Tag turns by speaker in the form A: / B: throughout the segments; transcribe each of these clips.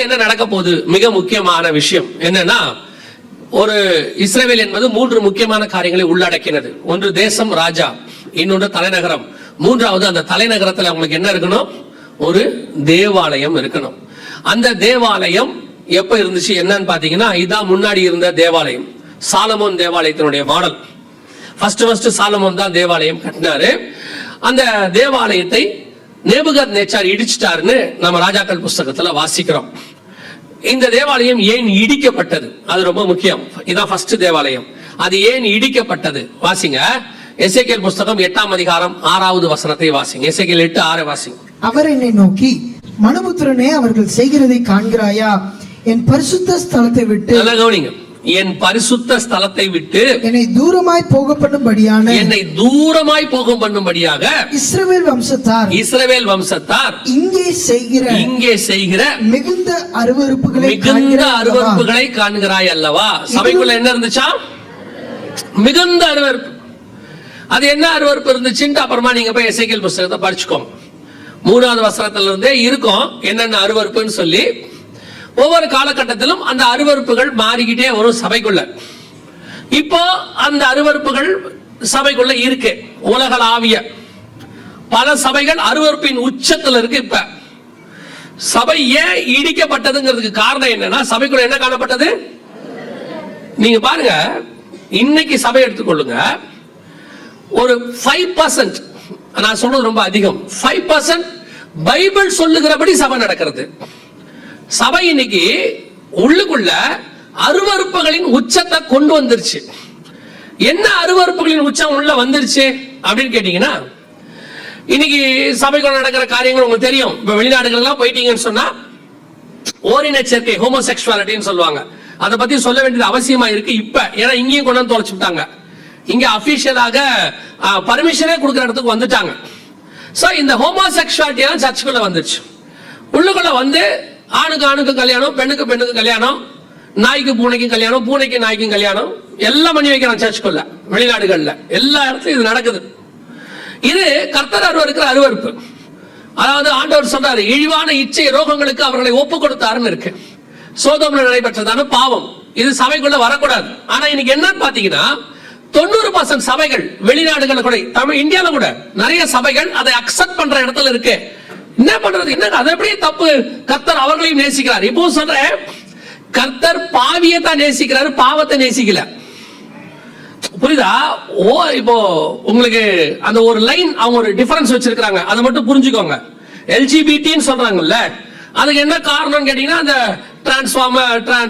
A: என்ன நடக்க போகுது? மிக முக்கியமான விஷயம் என்னன்னா, ஒரு இஸ்ரவேல் என்பது 3 முக்கியமான காரியங்களை உள்ளடக்கினது. ஒன்று தேசம், ராஜா, இன்னொன்று தலைநகரம். மூன்றாவது அந்த தலைநகரத்தில் அவங்களுக்கு என்ன இருக்கணும்? ஒரு தேவாலயம் இருக்கணும். அந்த தேவாலயம் எப்ப இருந்துச்சு என்னன்னு பாத்தீங்கன்னா, இதான் முன்னாடி இருந்த தேவாலயம், சாலமோன் தேவாலயத்தினுடைய மாடல். ஃபர்ஸ்ட் சாலமோன் தான் தேவாலயம் கட்டினாரு. அந்த தேவாலயத்தை நேபுகாத்நேச்சார் இடிச்சிட்டாருன்னு நம்ம ராஜாக்கள் புஸ்தகத்துல வாசிக்கிறோம். இந்த தேவாலயம் ஏன் இடிக்கப்பட்டது? அது ரொம்ப முக்கியம். இதான் ஃபர்ஸ்ட் தேவாலயம். அது ஏன் இடிக்கப்பட்டது? வாசிங்க, எசேக்கியேல் புஸ்தகம் 8ஆம் அதிகாரம் 6வது வசனத்தை வாசிங்க. எசேக்கியேல் 8:6 வாசிங்க.
B: அவர் என்னை நோக்கி, மனுபுத்திரனே, அவர்கள் செய்கிறதை காண்கிறாயா? என் பரிசுத்த ஸ்தலத்தை விட்டு,
A: நல்லா கவனிங்க, என் பரிசுத்த ஸ்தலத்தை விட்டு
B: என்னை தூரமாய் போக பண்ணும்படியாக இஸ்ரவேல் வம்சத்தார் இங்கே செய்கிற மிகுந்த அருவருப்புகளை
A: காண்கிறாய் அல்லவா? சபைக்குள்ள என்ன இருந்துச்சா? மிகுந்த அருவருப்பு. அது என்ன அருவருப்பு இருந்துச்சுன்னு அப்புறமா நீங்க போய் எசேக்கியேல் புஸ்தகத்தை படிச்சுக்கோங்க. 3வது வசனத்துல இருந்தே இருக்கும் என்னென்ன அருவருப்புன்னு சொல்லி. ஒவ்வொரு காலகட்டத்திலும் அந்த அருவருப்புகள் மாறிக்கிட்டே வரும் சபைக்குள்ள. இப்போ அந்த அருவருப்புகள் சபைக்குள்ள இருக்கு. உலகளாவிய பல சபைகள் அருவருப்பின் உச்சத்துல இருக்கு. இப்ப சபை ஏன் இடிக்கப்பட்டதுங்கிறதுக்கு காரணம் என்னன்னா, சபைக்குள்ள என்ன காணப்பட்டது? நீங்க பாருங்க, இன்னைக்கு சபை எடுத்துக்கொள்ளுங்க, ஒரு 5%, நான் சொல்றது ரொம்ப அதிகம், 5% பைபிள் சொல்லுகிறபடி சபை நடக்கிறது. சபை இன்னைக்கு உள்ளுக்குள்ள அருவருப்புகளின் உச்சத்தை கொண்டு வந்துருச்சு. என்ன அருவருப்புகளின் உச்சம் உள்ள வந்துருச்சு அப்படின்னு கேட்டீங்கன்னா, இன்னைக்கு சபைக்குள்ள நடக்கிற காரியங்கள் உங்களுக்கு தெரியும். இப்ப வெளிநாடுகள் எல்லாம் போயிட்டீங்கன்னு சொன்னா ஓரின சேர்க்கை, ஹோமோசெக்சுவாலிட்டின்னு சொல்லுவாங்க. அதை பத்தி சொல்ல வேண்டியது அவசியமா இருக்கு இப்ப. ஏன்னா இங்கேயும் கொண்டு வந்து தொலைச்சுட்டாங்க. இங்க அபிஷியலாக பர்மிஷனே கொடுக்கிற இடத்துக்கு வந்துட்டாங்க. சோ இந்த ஹோமோசெக்சுவாலிட்டி எல்லாம் சர்ச்சுக்குள்ள வந்துருச்சு. உள்ளுக்குள்ள வந்து ஆணுக்கு கல்யாணம், பெண்ணுக்கு கல்யாணம், நாய்க்கு பூனைக்கும் கல்யாணம், பூனைக்கு நாய்க்கும் கல்யாணம் எல்லாம் பண்ணி வைக்கிறான் சர்ச்சுக்குள்ள. வெளிநாடுகள்ல எல்லா இடத்துலயும் இது நடக்குது. இது கர்த்தர் அருவருக்கிற அருவருப்பு. அதாவது ஆண்டவர் சொல்றாரு, இழிவான இச்சை ரோகங்களுக்கு அவர்களை ஒப்பு கொடுத்தாருன்னு இருக்கு. சோதோம்ல நடைபெற்றதான பாவம் இது சபைக்குள்ள வரக்கூடாது. ஆனா இன்னைக்கு என்னன்னு பாத்தீங்கன்னா, 90% சபைகள் வெளிநாடுகள் கூட, தமிழ் இந்தியால கூட நிறைய சபைகள் அதை அக்செப்ட் பண்ற இடத்துல இருக்கு. என்ன பண்றது? என்ன அது எப்படி தப்பு? கர்த்தர் அவர்களையும் நேசிக்கிறார். இப்போ சொல்றேன், கர்த்தர் பாவியை தான் நேசிக்கிறாரு, பாவத்தை நேசிக்கல. புரியுதா? இப்போ உங்களுக்கு அந்த ஒரு லைன் அவங்க ஒரு டிஃபரன்ஸ் வச்சிருக்காங்க, அதை மட்டும் புரிஞ்சுக்கோங்க. எல்ஜிபிடின்னு சொல்றாங்கல்ல, அதுக்கு என்ன காரணம் கேட்டீங்கன்னா, அந்த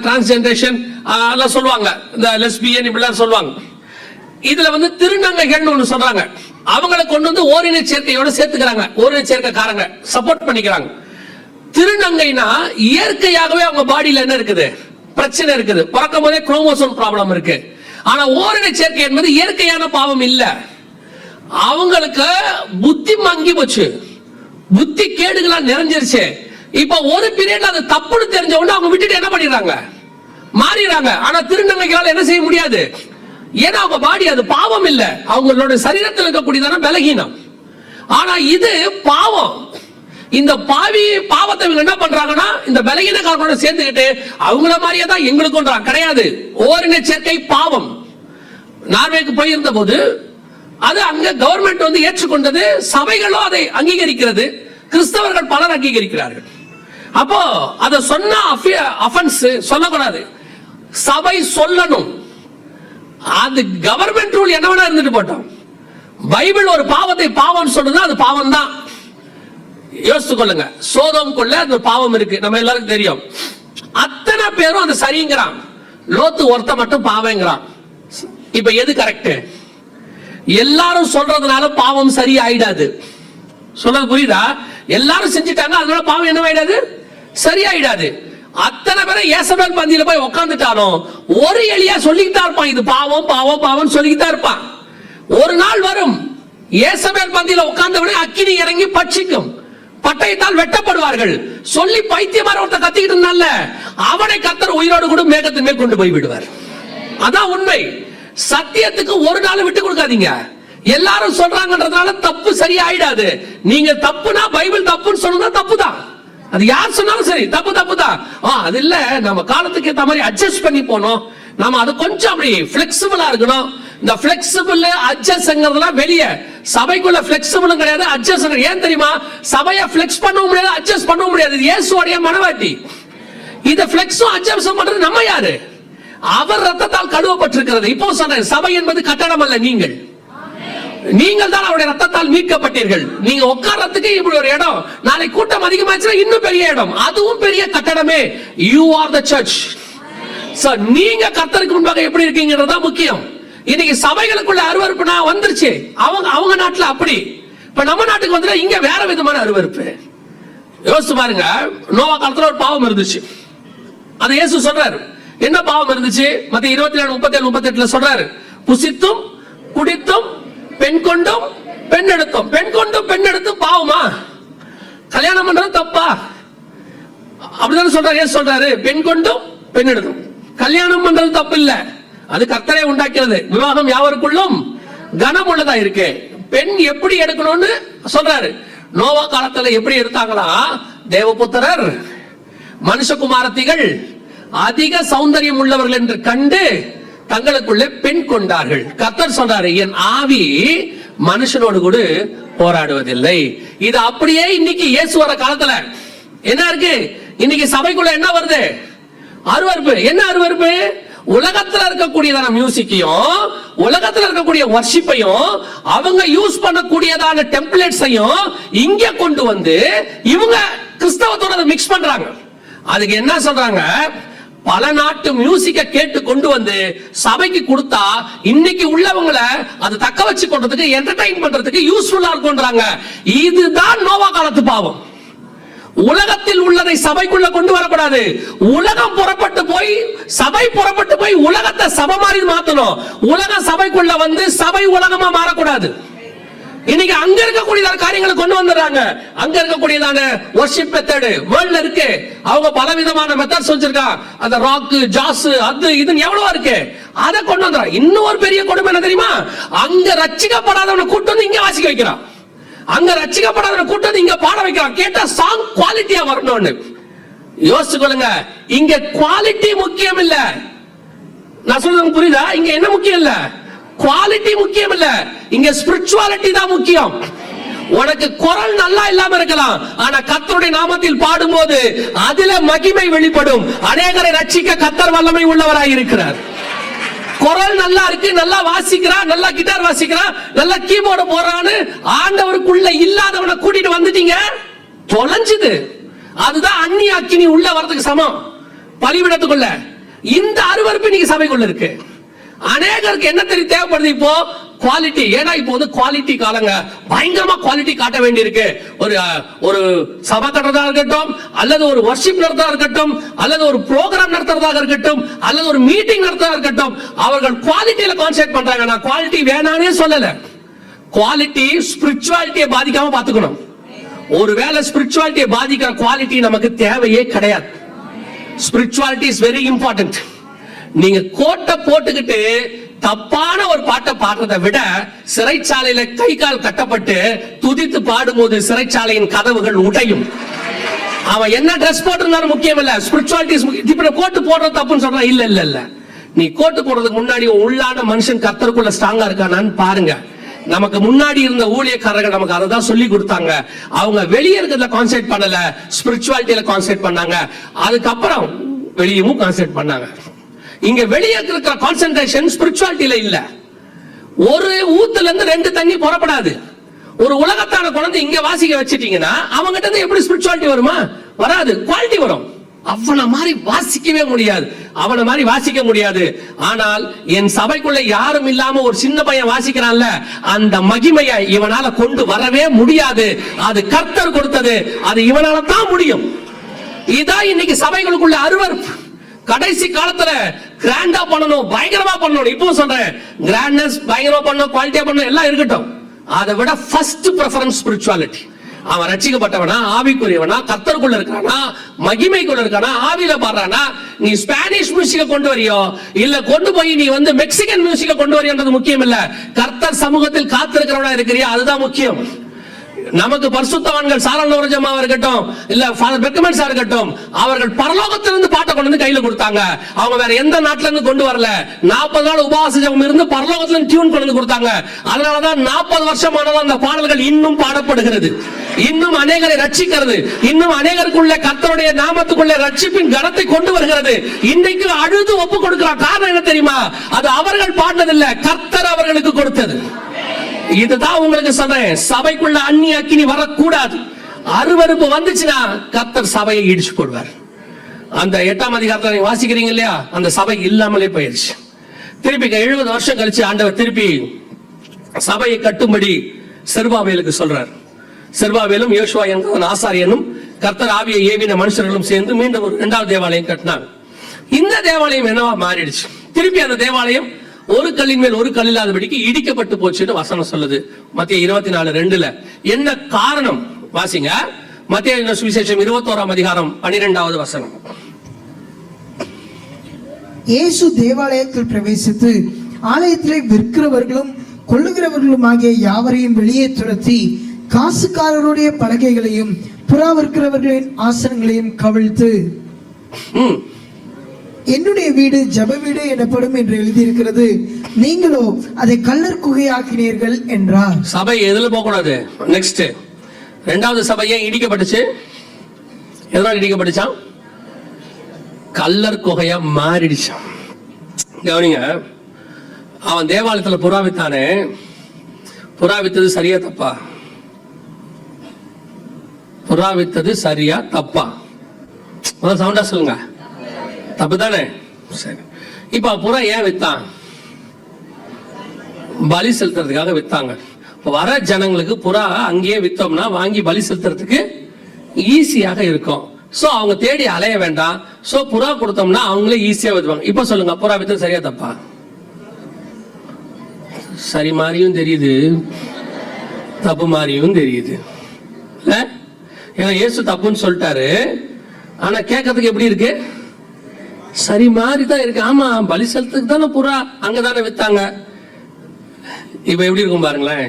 A: டிரான்ஸ்ஜெனரேஷன் எல்லாம் சொல்லுவாங்க, இந்த லெஸ்பியன் இப்படிலாம் சொல்லுவாங்க. இதுல வந்து திருநங்கைகள் ஒண்ணு சொல்றாங்க, அவங்களை கொண்டு வந்து ஓரின சேர்க்கையோட சேர்த்துக்கிறாங்க. ஓரின சேர்க்கைக்காரங்க சப்போர்ட் பண்ணிக்கிறாங்க. திருநங்கைனா இயற்கையாகவே அவங்க பாடியில என்ன இருக்குது? பிரச்சனை இருக்குது. பிறக்கும் போதே குரோமோசோம் ப்ராப்ளம் இருக்கு. ஆனா ஓரின சேர்க்கை என்பது இயற்கையான பாவம் இல்ல. அவங்களுக்கு புத்தி மங்கி போச்சு, புத்தி கேடுகளா நிறைஞ்சிருச்சு. இப்ப ஒரு பீரியட்ல அது தப்புன்னு தெரிஞ்ச உடனே அவங்க விட்டுட்டு என்ன பண்ணிடுறாங்க? மாறிடுறாங்க. ஆனா திருநங்கைகளால என்ன செய்ய முடியாது? ஏன்னா அவங்க பாடி அது பாவம் இல்ல, அவங்களோட சரீரத்தில் இருக்கக்கூடியதான பலகீனம். ஆனா இது பாவம். இந்த பாவத்தை இவங்க என்ன பண்றாங்கன்னா, இந்த பலகீனக்காரங்களோட சேர்ந்துக்கிட்டு அவங்கள மாதிரியே தான் எங்களுக்கும் கிடையாது. ஓரின சேர்க்கை பாவம். நார்வேக்கு போயிருந்த போது அது அங்க கவர்மெண்ட் வந்து ஏற்றுக்கொண்டது, சபைகளோ அதை அங்கீகரிக்கிறது, கிறிஸ்தவர்கள் பலர் அங்கீகரிக்கிறார்கள். அப்போ அதை சொன்னா அஃபென்ஸ் சொல்லக்கூடாது, சபை சொல்லணும். அது கவர்மெண்ட் ரூல் என்ன வேணா இருந்துட்டு போட்டோம். பைபிள் ஒரு பாவத்தை பாவம் சொல்லுது, அது பாவம் தான். யோசித்து கொள்ளுங்க, சோதோம் கொள்ள அந்த பாவம் இருக்கு, நம்ம எல்லாருக்கும் தெரியும். அத்தனை பேரும் அது சரிங்கிறான், லோத்து ஒருத்த மட்டும் பாவங்கிறான். இப்ப எது கரெக்ட்? எல்லாரும் சொல்றதுனால பாவம் சரி ஆயிடாது. சொல்றது புரியுதா? எல்லாரும் செஞ்சுட்டாங்க, அதனால பாவம் என்ன ஆயிடாது? சரி ஆயிடாது. அத்தனை பேரை ஏசபேல் பந்தியில போய் உட்கார்ந்துட்டாலும் ஒரு எலியா சொல்லிக்கிட்டா இருப்பான், இது பாவம் பாவம் பாவம் சொல்லிக்கிட்டா இருப்பான். ஒரு நாள் வரும், ஏசபேல் பந்தியில உட்கார்ந்தவனே அக்கினி இறங்கி பட்சிக்கும், பட்டயத்தால் வெட்டப்படுவார்கள் சொல்லி பைத்தியமார ஒருத்த கத்திக்கிட்டு இருந்தால, அவனை கர்த்தர் உயிரோடு கூட மேகத்தின் மேல் கொண்டு போய் விடுவார். அதான் உண்மை. சத்தியத்துக்கு ஒரு நாள் விட்டு கொடுக்காதீங்க. எல்லாரும் சொல்றாங்கன்றதுனால தப்பு சரியாயிடாது. நீங்க தப்புனா பைபிள் தப்புன்னு சொன்னா தப்புதான். அது யார் சொன்னாலும் சரி, தப்பு தப்பு தான். அது இல்ல, நம்ம காலத்துக்கு ஏத்த மாதிரி அட்ஜஸ்ட் பண்ணி போனோம், நம்ம அது கொஞ்சம் அப்படி பிளெக்சிபிளா இருக்கணும். இந்த பிளெக்சிபிள் அட்ஜஸ்ட்ங்கிறதுலாம் வெளியே, சபைக்குள்ள பிளெக்சிபிளும் கிடையாது, அட்ஜஸ்ட். ஏன் தெரியுமா? சபையை பிளெக்ஸ் பண்ண முடியாது, அட்ஜஸ்ட் பண்ண முடியாது. இது இயேசுவோடைய மனவாட்டி. இத பிளெக்ஸும் அட்ஜஸ்டும் பண்றது நம்ம யாரு? அவர் ரத்தத்தால் கழுவப்பட்டிருக்கிறது. இப்போ சொன்னேன், சபை என்பது கட்டடம் அல்ல, நீங்கள் தான் அவருடைய ரத்தத்தால் மீட்கப்பட்டீர்கள். நீங்க உட்கார்றதுக்கு இப்படி ஒரு இடம், நாளை கூட்டம் அதிகமாச்சுன்னா இன்னும் பெரிய இடம், அதுவும் பெரிய கட்டடமே. You are the church. So நீங்க கர்த்தருக்கு முன்பாக எப்படி இருக்கீங்கன்றது தான் முக்கியம். இன்னைக்கு சபைகளுக்குள்ள அருவருப்புனா வந்துருச்சு. அவங்க நாட்டுல அப்படி, இப்ப நம்ம நாட்டுக்கு வந்து இங்க வேற விதமான அருவருப்பு. யோசிச்சு பாருங்க, நோவா காலத்துல ஒரு பாவம் இருந்துச்சு, அது இயேசு சொல்றாரு. என்ன பாவம் இருந்துச்சு? மத்திய 27:37-38 சொல்றாரு, புசித்தும் குடித்தும் பெண் கொண்டும் பெண் எடுத்தும். பெண் கொண்டும் பெண் எடுத்தும் பாவமா? கல்யாணம் பண்றது தப்பா? அப்படிதான் சொல்றாரு. ஏன் சொல்றாரு? பெண் கொண்டும் பெண் எடுத்தும். கல்யாணம் பண்றது தப்பு இல்ல, அது கர்த்தரே உண்டாக்கிறது. விவாகம் யாவருக்குள்ளும் கனம் உள்ளதா இருக்கு. பெண் எப்படி எடுக்கணும்னு சொல்றாரு. நோவா காலத்துல எப்படி எடுத்தாங்களா? தேவபுத்திரர் மனுஷகுமாரத்திகள் அதிக சௌந்தரியம் உள்ளவர்கள் என்று கண்டு தங்களுக்குள்ளே பெண் கொண்டார்கள். கர்த்தர் சொல்றாரு, என் ஆவி மனுஷனோடு கூட போராடுவதில்லை. இது அப்படியே இன்னைக்கு இயேசு வர காலத்துல என்ன இருக்கு? இன்னைக்கு சபைக்குள்ள என்ன வருது? அருவருப்பு. என்ன அருவருப்பு? உலகத்துல இருக்கக்கூடியதான மியூசிக்கையும் உலகத்துல இருக்கக்கூடிய வர்ஷிப்பையும் அவங்க யூஸ் பண்ணக்கூடியதான டெம்ப்ளேட்ஸையும் இங்க கொண்டு வந்து இவங்க கிறிஸ்தவத்தோட மிக்ஸ் பண்றாங்க. அதுக்கு என்ன சொல்றாங்க? பல நாட்டு மியூசிக்க கேட்டு கொண்டு வந்து சபைக்கு கொடுத்தா இன்னைக்கு உள்ளவங்களை அது தக்க வச்சு கொண்டதுக்கு, என்டர்டைன் பண்றதுக்கு யூஸ்ஃபுல்லா இருக்கும்ன்றாங்க. இதுதான் நோவா காலத்து பாவம். உலகத்தில் உள்ளதை சபைக்குள்ள கொண்டு வரக்கூடாது. உலகம் புறப்பட்டு போய், சபை புறப்பட்டு போய் உலகத்தை சபை மாதிரி மாத்தணும். உலக சபைக்குள்ள வந்து சபை உலகமா மாறக்கூடாது. இன்னைக்கு அங்க இருக்கக்கூடிய காரியங்களை கொண்டு வந்துடுறாங்க. அங்க இருக்கக்கூடியதான வர்ஷிப் மெத்தட் வேர்ல்ட்ல இருக்கு. அவங்க பலவிதமான மெத்தட்ஸ் வச்சிருக்காங்க. அந்த ராக், ஜாஸ், அது இதுன்னு எவ்வளவு இருக்கு, அதை கொண்டு வந்துறாங்க. இன்னும் ஒரு பெரிய கொடுமை என்ன தெரியுமா? அங்க ரட்சிக்கப்படாதவனை கூட்டு வந்து இங்க வாசிக்க வைக்கிறான். அங்க ரட்சிக்கப்படாதவனை கூட்டு வந்து இங்க பாட வைக்கிறான். கேட்டா சாங் குவாலிட்டியா வரணும்னு. யோசிச்சுக்கொள்ளுங்க, இங்க குவாலிட்டி முக்கியம் இல்ல. நான் சொல்றது புரியுதா? இங்க என்ன முக்கியம் இல்ல, குவாலிட்டி முக்கியம் இல்ல, இங்க ஸ்பிரிச்சுவாலிட்டி தான் முக்கியம். உனக்கு குரல் நல்லா இல்லாம இருக்கலாம், ஆனா கர்த்தருடைய நாமத்தில் பாடும்போது அதுல மகிமை வெளிப்படும். அநேகரை ரட்சிக்க கர்த்தர் வல்லமை உள்ளவராய் இருக்கிறார். குரல் நல்லா இருக்கு, நல்லா வாசிக்கிறான், நல்லா கிட்டார் வாசிக்கிறான், நல்லா கீபோர்டு போறான்னு ஆண்டவருக்குள்ள இல்லாதவனை கூட்டிட்டு வந்துட்டீங்க, தொலைஞ்சுது. அதுதான் அந்நிய அக்கினி உள்ள வரதுக்கு சமம் பலிவிடத்துக்குள்ள. இந்த அருவருப்பு இன்னைக்கு சபைக்குள்ள இருக்கு. அநேகருக்கு என்ன தெரியும் தேவைப்படுது? இப்போ குவாலிட்டி. ஏன்னா இப்போ வந்து குவாலிட்டி காலங்க, பயங்கரமா குவாலிட்டி காட்ட வேண்டி இருக்கு. ஒரு சபை கட்டுறதா இருக்கட்டும், அல்லது ஒரு வர்ஷிப் நடத்துறதா இருக்கட்டும், அல்லது ஒரு ப்ரோக்ராம் நடத்துறதாக இருக்கட்டும், அல்லது ஒரு மீட்டிங் நடத்துறதா இருக்கட்டும், அவர்கள் குவாலிட்டியில கான்சென்ட்ரேட் பண்றாங்க. நான் குவாலிட்டி வேணானே சொல்லல. குவாலிட்டி ஸ்பிரிச்சுவாலிட்டியை பாதிக்காம பாத்துக்கணும். ஒருவேளை ஸ்பிரிச்சுவாலிட்டியை பாதிக்கிற குவாலிட்டி நமக்கு தேவையே கிடையாது. Spirituality is very important. நீங்க கோட்டை போட்டுக்கிட்டு தப்பான ஒரு பாட்டை பாடுறதை விட சிறைச்சாலையில கை கால் கட்டப்பட்டு துதித்து பாடும்போது சிறைச்சாலையின் கதவுகள் உடையும். அவன் என்ன ட்ரெஸ் போட்டிருந்தாலும் முக்கியம் இல்ல, ஸ்பிரிச்சுவாலிட்டி. இப்ப கோட்டு போடுறது தப்புன்னு சொல்றான். இல்ல இல்ல இல்ல, நீ கோட்டு போடுறதுக்கு முன்னாடி உள்ளான மனுஷன் கர்த்தருக்குள்ள ஸ்ட்ராங்கா இருக்கானான்னு பாருங்க. நமக்கு முன்னாடி இருந்த ஊழியக்காரர்கள் நமக்கு அதை தான் சொல்லி கொடுத்தாங்க. அவங்க வெளியே இருக்கிறதுல கான்சென்ட்ரேட் பண்ணல, ஸ்பிரிச்சுவாலிட்டியில கான்சென்ட்ரேட் பண்ணாங்க. அதுக்கப்புறம் வெளியவும் கான்சென்ட்ரேட் பண்ணாங்க. இங்க வெளியே இருக்கிற கான்சென்ட்ரேஷன் ஸ்பிரிச்சுவாலிட்டியில இல்ல. ஒரு ஊத்துல இருந்து 2 தண்ணி புறப்படாது. ஒரு உலகத்தான குழந்தை இங்க வாசிக்க வச்சிட்டீங்கன்னா அவங்ககிட்ட இருந்து எப்படி ஸ்பிரிச்சுவாலிட்டி வருமா? வராது. குவாலிட்டி வரும். அவனை மாதிரி வாசிக்கவே முடியாது, அவனை மாதிரி வாசிக்க முடியாது. ஆனால் என் சபைக்குள்ள யாரும் இல்லாம ஒரு சின்ன பையன் வாசிக்கிறான்ல, அந்த மகிமையை இவனால கொண்டு வரவே முடியாது. அது கர்த்தர் கொடுத்தது, அது இவனால தான் முடியும். இதான் இன்னைக்கு சபைகளுக்குள்ள அருவருப்பு. கடைசி காலத்துல கிராண்டா பண்ணணும், பயங்கரமா பண்ணணும். இப்போ சொல்றேன், கிராண்ட்னஸ் பயங்கரமா பண்ணணும், குவாலிட்டியா பண்ணணும், எல்லாம் இருக்கட்டும். அதை விட ஃபர்ஸ்ட் பிரெஃபரன்ஸ் ஸ்பிரிச்சுவாலிட்டி. அவன் ரட்சிக்கப்பட்டவனா, ஆவிக்குரியவனா, கர்த்தருக்குள்ள இருக்கானா, மகிமைக்குள்ள இருக்கானா, ஆவியில பாடுறானா. நீ ஸ்பானிஷ் மியூசிக்க கொண்டு வரியோ இல்ல கொண்டு போய் நீ வந்து மெக்சிகன் மியூசிக்க கொண்டு வரியோன்றது முக்கியம் இல்ல. கர்த்தர் சமூகத்தில் காத்திருக்கிறவனா இருக்கிறியா, அதுதான் முக்கியம். நமக்கு பரிசுத்தவான்கள் சாரல் நோரஜமாவா இருக்கட்டும், இல்ல ஃபாதர் பெக்கமன்ஸா இருக்கட்டும், அவர்கள் பரலோகத்திலிருந்து பாட்டை கொண்டு வந்து கையில கொடுத்தாங்க. அவங்க வேற எந்த நாட்டுல இருந்து கொண்டு வரல. 40 நாள் உபவாச ஜெபம் இருந்து பரலோகத்துல டியூன் கொண்டு வந்து கொடுத்தாங்க. அதனாலதான் 40 வருஷமானாலும் அந்த பாடல்கள் இன்னும் பாடப்படுகிறது, இன்னும் அநேகரை ரட்சிக்கிறது, இன்னும் அநேகருக்குள்ள கர்த்தருடைய நாமத்துக்குள்ள ரட்சிப்பின் கனத்தை கொண்டு வருகிறது. இன்றைக்கு அழுது ஒப்பு கொடுக்கிறார். காரணம் என்ன தெரியுமா? அது அவர்கள் பாடினதில்லை, கர்த்தர் அவர்களுக்கு கொடுத்தது. இதுதான் உங்களுக்கு சொல்றேன், சபைக்குள்ள அந்நிய அக்கினி வரக்கூடாது. அருவருப்பு வந்துச்சுன்னா கர்த்தர் சபையை இடிச்சு போடுவார். அந்த 8ஆம் அதிகாரத்தை நீங்க வாசிக்கிறீங்க இல்லையா, அந்த சபை இல்லாமலே போயிருச்சு. திருப்பி 70 வருஷம் கழிச்சு ஆண்டவர் திருப்பி சபையை கட்டும்படி செருபாபேலுக்கு சொல்றார். செருபாபேலும் யோசுவா என்கிற ஆசாரியனும் கர்த்தர் ஆவியை ஏவின மனுஷர்களும் சேர்ந்து மீண்டும் ஒரு 2வது தேவாலயம் கட்டினாங்க. இந்த தேவாலயம் என்னவா மாறிடுச்சு. திருப்பி அந்த தேவாலயம் ஒரு கல்லின் மேல் ஒரு கல் இல்லாதபடிக்கு இடிக்கப்பட்டு போச்சுன்னு வசனம் சொல்லுது. மத்திய 24:2. என்ன காரணம் வாசிங்க. மத்திய சுவிசேஷம் 21ஆம் அதிகாரம் 12வது வசனம்.
B: இயேசு தேவாலயத்தில் பிரவேசித்து ஆலயத்திலே விற்கிறவர்களும் கொள்ளுகிறவர்களும் ஆகிய யாவரையும் வெளியே துரத்தி காசுக்காரருடைய பலகைகளையும் புறா விற்கிறவர்களின் ஆசனங்களையும் கவிழ்த்து, என்னுடைய வீடு ஜெப வீடு எனப்படும் என்று எழுதியிருக்கிறது, நீங்களோ அதை கள்ளர் குகையாக்கினீர்கள் என்றார்.
A: சபை எதுல போக கூடாது. நெக்ஸ்ட் 2வது சபையே இடிக்கப்பட்டுச்சு. எதனால் இடிக்கப்பட்டுச்சான்? கள்ளர் குகையா மாறிடுச்சான். கவனிங்க, அவன் தேவாலயத்துல புறா வித்தானே, புறா வித்தது சரியா தப்பா? புறா வித்தது சரியா தப்பா? சவுண்டா சொல்லுங்க. தப்பு தானே? சரி. இப்ப புறா ஏன் வித்தான்? பலி செலுத்துறதுக்காக வித்தாங்க. வர ஜனங்களுக்கு புறா அங்கேயே வித்தோம்னா வாங்கி பலி செலுத்துறதுக்கு ஈஸியாக இருக்கும். சோ அவங்க தேடி அலைய வேண்டாம். சோ புறா கொடுத்தோம்னா அவங்களே ஈஸியா வித்துவாங்க. இப்ப சொல்லுங்க, புறா வித்தது சரியா தப்பா? சரி மாதிரியும் தெரியுது, தப்பு மாதிரியும் தெரியுது. ஏன்னா இயேசு தப்புன்னு சொல்லிட்டாரு, ஆனா கேட்கறதுக்கு எப்படி இருக்கு? சரி மாதிரி தான் இருக்கு. ஆமா, பலி செலுத்துக்கு தானே புறா அங்கதானே வித்தாங்க. இப்ப எப்படி இருக்கும் பாருங்களேன்.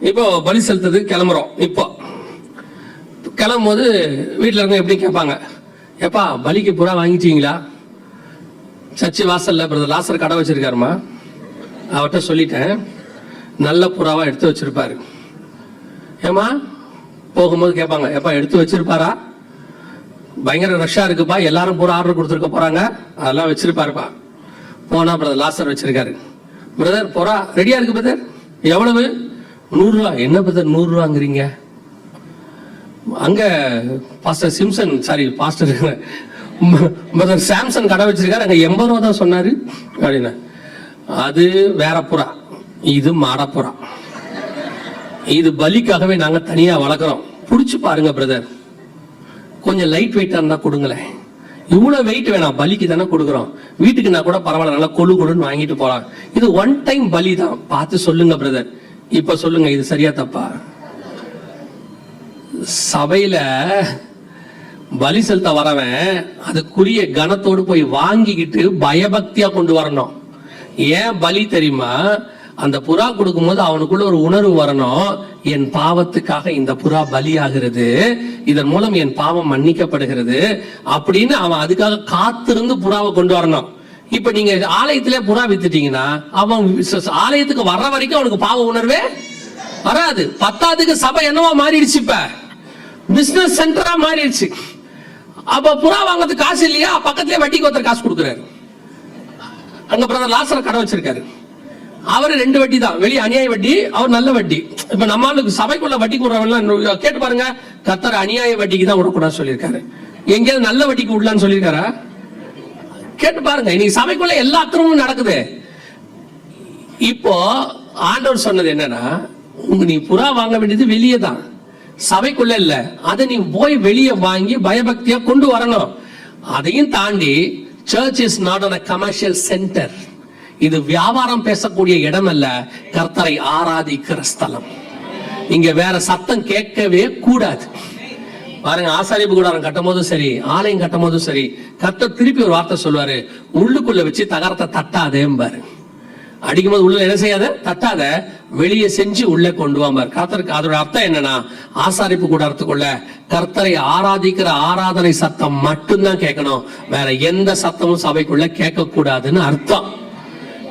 A: இப்போ பலி செலுத்துறதுக்கு கிளம்புறோம். இப்போ கிளம்பும் போது வீட்டுல இருக்க எப்படி கேட்பாங்க, எப்பா பலிக்கு புறா வாங்கிட்டீங்களா? சர்ச்சு வாசல்ல பிரதர் லாசர் கடை வச்சிருக்காருமா, அவர்கிட்ட சொல்லிட்டேன், நல்ல புறாவா எடுத்து வச்சிருப்பாரு. ஏமா போகும்போது கேட்பாங்க, எப்பா எடுத்து வச்சிருப்பாரா? பயங்கர ரஷ்ஷா இருக்குப்பா, எல்லாரும் பூரா ஆர்டர் கொடுத்துருக்க போறாங்க, அதெல்லாம் வச்சிருப்பாருப்பா. போனா பிரதர் லாசர் வச்சிருக்காரு. பிரதர் புறா ரெடியா இருக்கு பிரதர், எவ்வளவு? 100 ரூபா. என்ன பிரதர் 100 ரூபாங்கிறீங்க? அங்க pastor Simpson, sorry pastor brother Samson கடை வச்சிருக்காரு, அங்க 80 ரூபா தான் சொன்னாரு அப்படின்னா. அது வேற புறா, இது மாடப்புறா. இது பலிக்காகவே நாங்க தனியா வளர்க்குறோம். புடிச்சு பாருங்க பிரதர், கொஞ்சம் லைட் வெயிட்டா இருந்தா கொடுங்களேன். இவ்வளவு வெயிட் வேணாம், பலிக்கு தானே கொடுக்குறோம். வீட்டுக்கு நான் கூட பரவாயில்ல, நல்லா கொழு கொழுன்னு வாங்கிட்டு போலாம். இது 1 டைம் பலி தான், பார்த்து சொல்லுங்க பிரதர். இப்ப சொல்லுங்க, இது சரியா தப்பா? சபையில பலி செலுத்த வரவன் அதுக்குரிய கனத்தோடு போய் வாங்கிக்கிட்டு பயபக்தியா கொண்டு வரணும். ஏன் பலி தெரியுமா? அந்த புறா கொடுக்கும் போது அவனுக்குள்ள ஒரு உணர்வு வரணும், என் பாவத்துக்காக இந்த புறா பலியாகிறது, இதன் மூலம் என் பாவம் மன்னிக்கப்படுகிறது அப்படின்னு அவன் அதுக்காக காத்திருந்து புறாவை கொண்டு வரணும். இப்ப நீங்க ஆலயத்திலே புறா வித்துட்டீங்கன்னா அவன் ஆலயத்துக்கு வர்ற வரைக்கும் அவனுக்கு பாவ உணர்வே வராது. 10க்கு சபை என்னவா மாறிடுச்சு, இப்ப பிசினஸ் சென்டரா மாறிடுச்சு. அப்ப புறா வாங்கிறதுக்கு காசு இல்லையா, பக்கத்திலே வட்டிக்கு ஒருத்தர் காசு கொடுக்குறாரு. அங்க பிரதர் லாசர் கடை வச்சிருக்காரு, அவரு 2 வட்டி தான், வெளியே அநியாய வட்டி, அவர் நல்ல வட்டி. இப்ப நம்மளுக்கு சபைக்குள்ள வட்டி கொடுறவங்க கேட்டு பாருங்க, கர்த்தர் அநியாய வட்டிக்கு தான் விடக்கூடாது சொல்லியிருக்காரு. எங்கேயாவது நல்ல வட்டிக்கு விடலான்னு சொல்லியிருக்காரா? கேட்டு பாருங்க. இன்னைக்கு சபைக்குள்ள எல்லா அக்கிரமும் நடக்குது. இப்போ ஆண்டவர் சொன்னது என்னன்னா, நீ புறா வாங்க வேண்டியது வெளியே தான், சபைக்குள்ள இல்ல. அதை நீ போய் வெளியே வாங்கி பயபக்தியா கொண்டு வரணும். அதையும் தாண்டி search is not on a commercial center. இது வியாபாரம் பேசக்கூடிய இடம் அல்ல, கர்த்தரை ஆராதிக்கிற ஸ்தலம். இங்க வேற சத்தம் கேட்கவே கூடாது. பாருங்க, ஆசாரிப்பு கூடாரம் கட்டும் போதும் சரி, ஆலயம் கட்டும் போதும் சரி, கர்த்தர் திருப்பி ஒரு வார்த்தை சொல்லுவாரு, உள்ளுக்குள்ள வச்சு தகரத்தை தட்டாதேம்பாரு. அடிக்கும்போது உள்ள என்ன செய்யாத, தட்டாத, வெளியே செஞ்சு உள்ளே கொண்டு வாம்பார். கர்த்தருக்கு அதோட அர்த்தம் என்னன்னா, ஆசாரிப்பு கூடாரத்துக்குள்ள கர்த்தரை ஆராதிக்கிற ஆராதனை சத்தம் மட்டும்தான் கேட்கணும், வேற எந்த சத்தமும் சபைக்குள்ள கேட்க கூடாதுன்னு அர்த்தம்.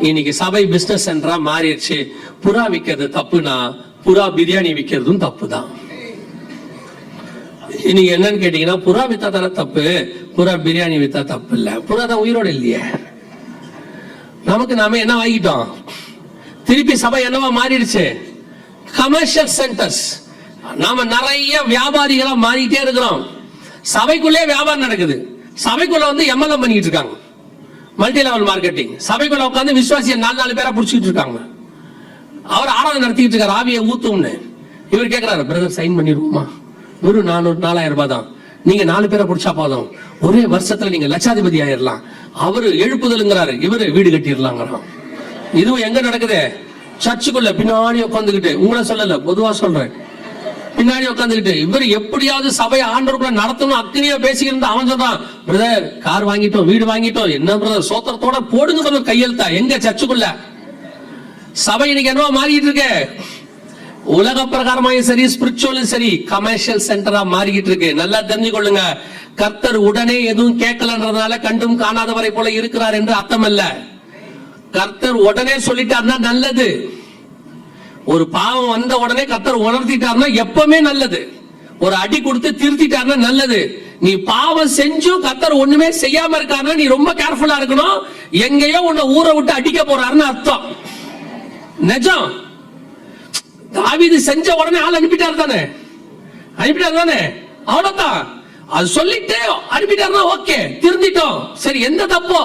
A: இன்னைக்கு சபை பிசினஸ் சென்டரா மாறிடுச்சு. புறா விற்கிறது தப்புனா புறா பிரியாணி விற்கிறதும் தப்பு தான். இன்னைக்கு என்னன்னு கேட்டீங்கன்னா, புறா வித்தா தானே தப்பு, புறா பிரியாணி வித்தா தப்பு இல்ல. புறா தான் உயிரோடு இல்லையே. நமக்கு நாம என்ன வாங்கிட்டோம், திருப்பி சபை என்னவா மாறிடுச்சு, கமர்ஷியல் சென்டர்ஸ். நாம நிறைய வியாபாரிகளா மாறிட்டே இருக்கிறோம். சபைக்குள்ளே வியாபாரம் நடக்குது. சபைக்குள்ள வந்து எம்எல்ஏ பண்ணிட்டு இருக்காங்க, மல்டி லெவல் மார்க்கெட்டிங். சபைக்குள்ள உட்காந்து விசுவாசிய 4 பேரா புடிச்சிட்டு இருக்காங்க. அவர் ஆராதனை நடத்திட்டு இருக்காரு, ஆவியை ஊத்தும்னு. இவர் கேட்கிறாரு, பிரதர் சைன் பண்ணிடுவோமா, ஒரு 400-4000 ரூபாய் தான், நீங்க 4 பேரை புடிச்சா போதும், ஒரே வருஷத்துல நீங்க லட்சாதிபதி ஆயிரலாம். அவரு எழுப்புதல்ங்கிறாரு, இவரு வீடு கட்டிடலாங்கிறான். இதுவும் எங்க நடக்குது, சர்ச்சுக்குள்ள பின்னாடி உட்காந்துக்கிட்டு. உங்களை சொல்லல, பொதுவா சொல்றேன். பின்னாடி உட்காந்துக்கிட்டு இவர் எப்படியாவது சபையை ஆண்டவருக்குள்ள நடத்தணும் அக்னியா பேசிக்கிட்டு அவன் சொல்றான், பிரதர் கார் வாங்கிட்டோம், வீடு வாங்கிட்டோம், என்ன பிரதர் சோத்திரத்தோட போடுங்க பிரதர் கையெழுத்தா. எங்க சர்ச்சுக்குள்ள சபை இன்னைக்கு என்னவா மாறிட்டு இருக்கு, உலக பிரகாரமாயும் சரி, ஸ்பிரிச்சுவலும் சரி, கமர்ஷியல் சென்டரா மாறிக்கிட்டு இருக்கு. நல்லா தெரிஞ்சுக்கொள்ளுங்க, கர்த்தர் உடனே எதுவும் கேட்கலன்றதுனால கண்டும் காணாதவரை போல இருக்கிறார் என்று அர்த்தம் அல்ல. கர்த்தர் உடனே சொல்லிட்டாருன்னா நல்லது. ஒரு பாவம் வந்த உடனே கர்த்தர் உணர்த்திட்டாருன்னா எப்பவுமே நல்லது. ஒரு அடி கொடுத்து திருத்திட்டாருன்னா நல்லது. நீ பாவம் செஞ்சும் கர்த்தர் ஒண்ணுமே செய்யாம இருக்காருன்னா நீ ரொம்ப கேர்ஃபுல்லா இருக்கணும். எங்கேயோ உன்னை ஊரை விட்டு அடிக்க போறாருன்னு அர்த்தம். நிஜம். தாவீது செஞ்ச உடனே ஆள் அனுப்பிட்டார் தானே, அவ்வளவுதான். அது சொல்லிட்டு அனுப்பிட்டாருன்னா ஓகே, திருந்திட்டோம், சரி எந்த தப்போ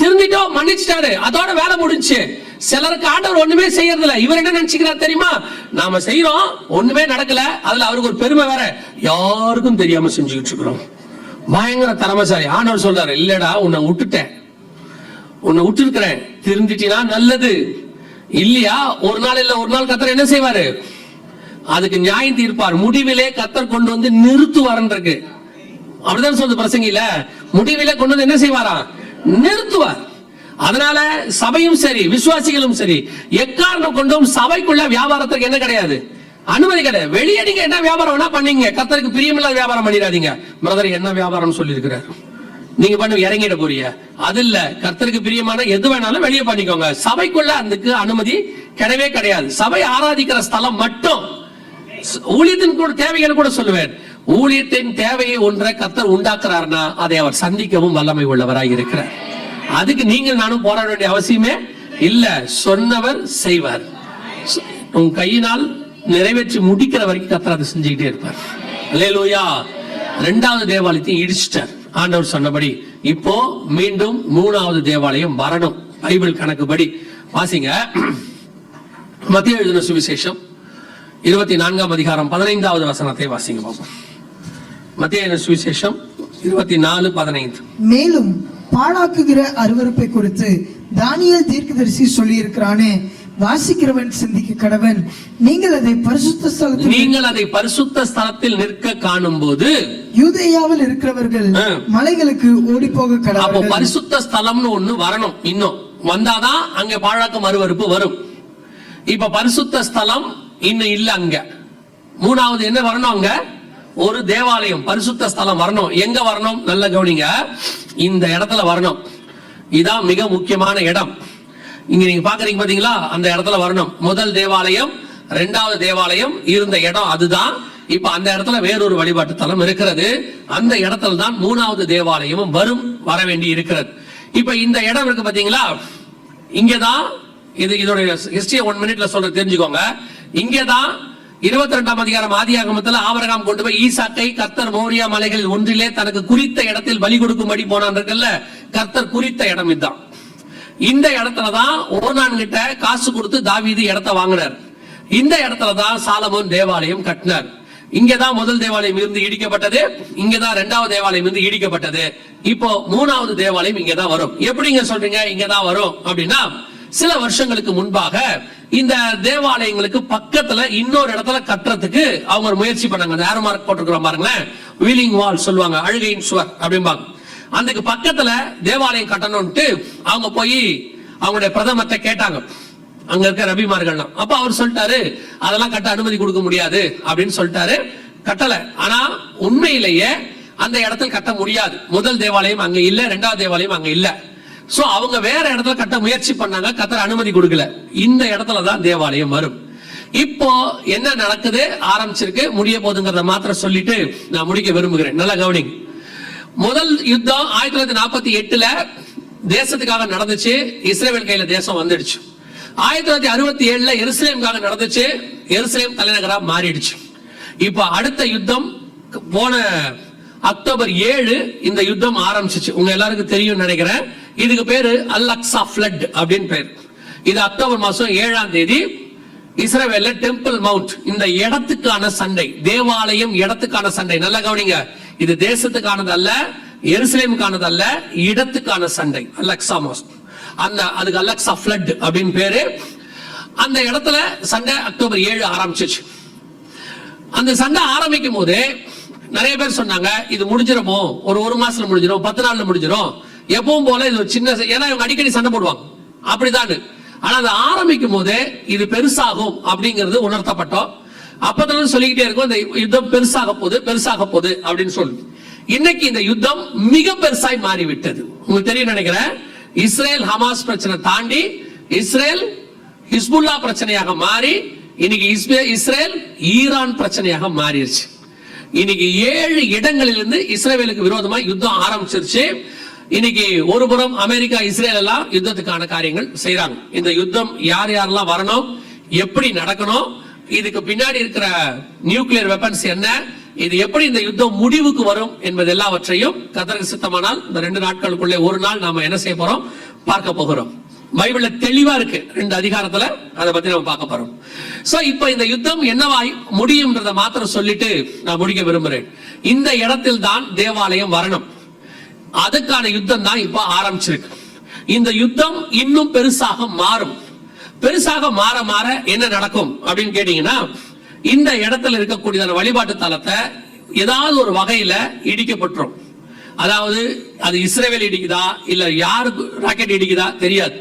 A: திருந்திட்டோம், மன்னிச்சிட்டாரு, அதோட வேலை முடிஞ்சு. சிலருக்கு ஆண்டவர் ஒண்ணுமே செய்யறது இல்ல. இவர் என்ன நினைச்சுக்கிறார் தெரியுமா, நாம செய்யறோம் ஒண்ணுமே நடக்கல, அதுல அவருக்கு ஒரு பெருமை வேற, யாருக்கும் தெரியாம செஞ்சுக்கிட்டு இருக்கிறோம். பயங்கர திறமைசாலி. ஆண்டவர் சொல்றாரு, இல்லடா உன்னை விட்டுட்டேன், உன்னை விட்டு இருக்கிறேன், திருந்திட்டினா நல்லது. இல்லையா ஒரு நாள் இல்ல ஒரு நாள் கர்த்தர் என்ன செய்வாரு, அதுக்கு நியாயம் தீர்ப்பார். முடிவிலே கர்த்தர் கொண்டு வந்து நிறுத்துவார்ன்றிருக்கு. அப்படிதான் சொல்லுது பிரசங்கில, முடிவிலே கொண்டு வந்து என்ன செய்வாரா, நிறுத்துவார். அதனால சபையும் சரி, விசுவாசிகளும் சரி, எக்காரணம் கொண்டும் சபைக்குள்ள வியாபாரத்துக்கு என்ன கிடையாது, அனுமதி கிடையாது. வெளியே நீங்க என்ன வியாபாரம் வேணா பண்ணீங்க, கர்த்தருக்கு பிரியமில்லாத வியாபாரம் பண்ணிடாதீங்க. பிரதர் என்ன வியாபாரம் சொல்லி இருக்கிறார், நீங்க பண்ண இறங்கிட போறீங்க, அது இல்ல. கர்த்தருக்கு பிரியமான எது வேணாலும் வெளியே பண்ணிக்கோங்க. சபைக்குள்ள அதுக்கு அனுமதி கிடையவே கிடையாது. சபை ஆராதிக்கிற ஸ்தலம் மட்டும். ஊழியத்தின் கூட தேவைகளை கூட சொல்லுவேன். ஊழியத்தின் தேவையை ஒன்றை கர்த்தர் உண்டாக்குறாருன்னா அதை அவர் சந்திக்கவும் வல்லமை உள்ளவராய் இருக்கிறார். அதுக்கு நீங்க நானும் போராட வேண்டிய அவசியமே இல்ல. சொன்னவர் செய்வார். உன் கையினால் நிறைவேற்றி முடிக்கிற வரைக்கும் கர்த்தர் அதை செஞ்சுக்கிட்டே இருப்பார். அல்லேலூயா. 2வது தேவாலயத்தையும் இடிச்சிட்டார் ஆண்டவர் சொன்னபடி. இப்போ மீண்டும் 3வது தேவாலயம் வரணும். பைபிள் கணக்குப்படி வாசிங்க. மத்தேயு எழுதின சுவிசேஷம் 24ஆம் அதிகாரம் 15வது வசனத்தை வாசிங்க பாப்போம். மத்தேயு எழுதின சுவிசேஷம் 24:15.
B: மேலும் பாழாக்குகிற அருவருப்பை குறித்து தானியேல் தீர்க்கதரிசி சொல்லி இருக்கிறானே, வாசிக்கிறவன் சிந்திக்க கடவன். நீங்கள் அதை பரிசுத்த ஸ்தலத்தில் நிற்க காணும் போது யூதேயாவில் இருக்கிறவர்கள் மலைகளுக்கு ஓடி போக கடவர்கள். அப்போ பரிசுத்த ஸ்தலம்னு ஒண்ணு வரணும். இன்னும் வந்தாதான் அங்க பாழாக்கும் அருவருப்பு வரும். இப்ப பரிசுத்த ஸ்தலம் இன்னும் இல்ல. அங்க 3வது என்ன வரணும், அங்க ஒரு தேவாலயம் பரிசுத்த ஸ்தலம் வரணும். எங்க வரணும், நல்ல கவனிங்க, இந்த இடத்துல வரணும். இதான் மிக முக்கியமான இடம். இங்க நீங்க பாக்குறீங்க பாத்தீங்களா, அந்த இடத்துல வரணும். முதல் தேவாலயம் 2வது தேவாலயம் இருந்த இடம் அதுதான். இப்ப அந்த இடத்துல வேறொரு வழிபாட்டு தலம் இருக்கிறது. அந்த இடத்துல தான் 3வது தேவாலயமும் வர வேண்டி இருக்கிறது. இப்ப இந்த இடம் இருக்கு பாத்தீங்களா, இங்கதான் இதோட ஹிஸ்டரி 1 மினிட்ல சொல்ற தெரிஞ்சுக்கோங்க. இங்கதான் 22ஆம் அதிகாரம் ஆதியாகமத்துல ஆபிரகாம் கொண்டு போய் ஈசாக்கை கர்த்தர் மோரியா மலைகள் ஒன்றிலே தனக்கு குறித்த இடத்தில் பலி கொடுக்கும்படி போனான்ல, கர்த்தர் குறித்த இடம் இதுதான். இந்த இடத்துலதான் ஓர்னான் கிட்ட காசு கொடுத்து தாவீது இடத்தை வாங்கினார். இந்த இடத்துலதான் சாலமோன் தேவாலயம் கட்டினார். இங்கதான் முதல் தேவாலயம் இருந்து இடிக்கப்பட்டது, இங்கதான் 2வது தேவாலயம் இருந்து இடிக்கப்பட்டது. இப்போ 3வது தேவாலயம் இங்கதான் வரும். எப்படிங்க சொல்றீங்க இங்கதான் வரும் அப்படின்னா, சில வருஷங்களுக்கு முன்பாக இந்த தேவாலயங்களுக்கு பக்கத்துல இன்னொரு இடத்துல கட்டுறதுக்கு அவங்க முயற்சி பண்ணாங்க. ஏரோ மார்க் போட்டிருக்கிறோம் பாருங்களேன், வீலிங் வால் சொல்லுவாங்க, அழுகையின் சுவர் அப்படிம்பாங்க. அதுக்கு பக்கத்துல தேவாலயம் கட்டணும்ட்டு அவங்க போய்
A: அவங்களுடைய பிரதமர்கிட்ட கேட்டாங்க, அங்க இருக்க ரபிமார்கள்லாம். அப்ப அவர் சொல்லிட்டாரு, அதெல்லாம் கட்ட அனுமதி கொடுக்க முடியாது அப்படின்னு சொல்லிட்டாரு, கட்டல. ஆனா உண்மையிலேயே அந்த இடத்துல கட்ட முடியாது. முதல் தேவாலயம் அங்க இல்ல, இரண்டாவது தேவாலயம் அங்க இல்ல. சோ அவங்க வேற இடத்துல கட்ட முயற்சி பண்ணாங்க, கத்தர் அனுமதி கொடுக்கல. இந்த இடத்துல தான் தேவாலயம் வரும். இப்போ என்ன நடக்குது, ஆரம்பிச்சிருக்கு, முடிய போதுங்கிறத மாத்திரம் சொல்லிட்டு நான் முடிக்க விரும்புகிறேன். நல்லா கவனிங்க. முதல் யுத்தம் 1948ல தேசத்துக்காக நடந்துச்சு, இஸ்ரேல் கையில தேசம் வந்துடுச்சு. 1967ல எருசலேமுக்காக நடந்துச்சு, எருசலேம் தலைநகரா மாறிடுச்சு. இப்ப அடுத்த யுத்தம் போன அக்டோபர் 7 இந்த யுத்தம் ஆரம்பிச்சிச்சு. உங்க எல்லாருக்கும் தெரியும் நினைக்கிறேன். இதுக்கு பேரு அல்-அக்ஸா ஃப்ளட் அப்படின்னு பேர். இது அக்டோபர் மாசம் 7ஆம் தேதி இஸ்ரவேல்ல டெம்பிள் மவுண்ட், இந்த இடத்துக்கான சண்டை, தேவாலயம் இடத்துக்கான சண்டை. நல்லா கவனிங்க, இது தேசத்துக்கானது அல்ல, எருசலேமுக்கானது அல்ல, இடத்துக்கான சண்டை. அல்-அக்ஸா மாஸ்க், அந்த அதுக்கு அல்-அக்ஸா ஃப்ளட் அப்படின்னு பேரு. அந்த இடத்துல சண்டை அக்டோபர் 7 ஆரம்பிச்சிச்சு. அந்த சண்டை ஆரம்பிக்கும் போது நிறைய பேர் சொன்னாங்க, இது முடிஞ்சிருமோ, ஒரு மாசத்துல முடிஞ்சிடும், 10 நாள்ல முடிஞ்சிடும், எப்பவும் போல இது ஒரு சின்ன, ஏன்னா இவங்க அடிக்கடி சண்டை போடுவாங்க அப்படிதான். ஆனா அது ஆரம்பிக்கும் போதே இது பெருசாகும் அப்படிங்கிறது உணர்த்தப்பட்டோம். அப்பதான் சொல்லிக்கிட்டே இருக்கும், இந்த யுத்தம் பெருசாக போகுது அப்படின்னு சொல்லி. இன்னைக்கு இந்த யுத்தம் மிக பெருசாய் மாறிவிட்டது. உங்களுக்கு தெரியும் நினைக்கிறேன், இஸ்ரேல் ஹமாஸ் பிரச்சனை தாண்டி இஸ்ரேல் ஹிஸ்புல்லா பிரச்சனையாக மாறி இன்னைக்கு இஸ்ரேல் ஈரான் பிரச்சனையாக மாறிடுச்சு. இன்னைக்கு 7 இடங்களிலிருந்து இஸ்ரேலுக்கு விரோதமா யுத்தம் ஆரம்பிச்சிருச்சு. இன்னைக்கு ஒரு புறம் அமெரிக்கா இஸ்ரேல் எல்லாம் யுத்தத்துக்கான காரியங்கள் செய்யறாங்க. இந்த யுத்தம் யார் யாரெல்லாம் வரணும், எப்படி நடக்கணும், இதுக்கு பின்னாடி இருக்கிற நியூக்ளியர் வெப்பன்ஸ் என்ன, இது எப்படி இந்த யுத்தம் முடிவுக்கு வரும் என்பது எல்லாவற்றையும் கர்த்தருக்கு சித்தமானால் இந்த 2 நாட்களுக்குள்ளே ஒரு நாள் நாம என்ன செய்ய போறோம், பார்க்க போகிறோம். பைபிள்ல தெளிவா இருக்கு 2 அதிகாரத்துல, அதை பத்தி நம்ம பார்க்க போறோம். சோ இப்போ இந்த யுத்தம் என்னவாய் முடியும்ன்றத மாத்திரம் சொல்லிட்டு நான் முடிக்க விரும்புறேன். இந்த இடத்தில் தான் தேவாலயம் வரணும். அதுக்கான யுத்தம் தான் இப்ப ஆரம்பிச்சிருக்கு. இந்த யுத்தம் இன்னும் பெருசாக மாறும். பெருசாக மாற மாற என்ன நடக்கும் அப்படின்னு கேட்டீங்கன்னா, இந்த இடத்துல இருக்கக்கூடிய வழிபாட்டு தலத்தை ஏதாவது ஒரு வகையில இடிக்கப்பட்டுரும். அதாவது அது இஸ்ரேல் இடிக்குதா இல்ல யாருக்கு ராக்கெட் இடிக்குதா தெரியாது.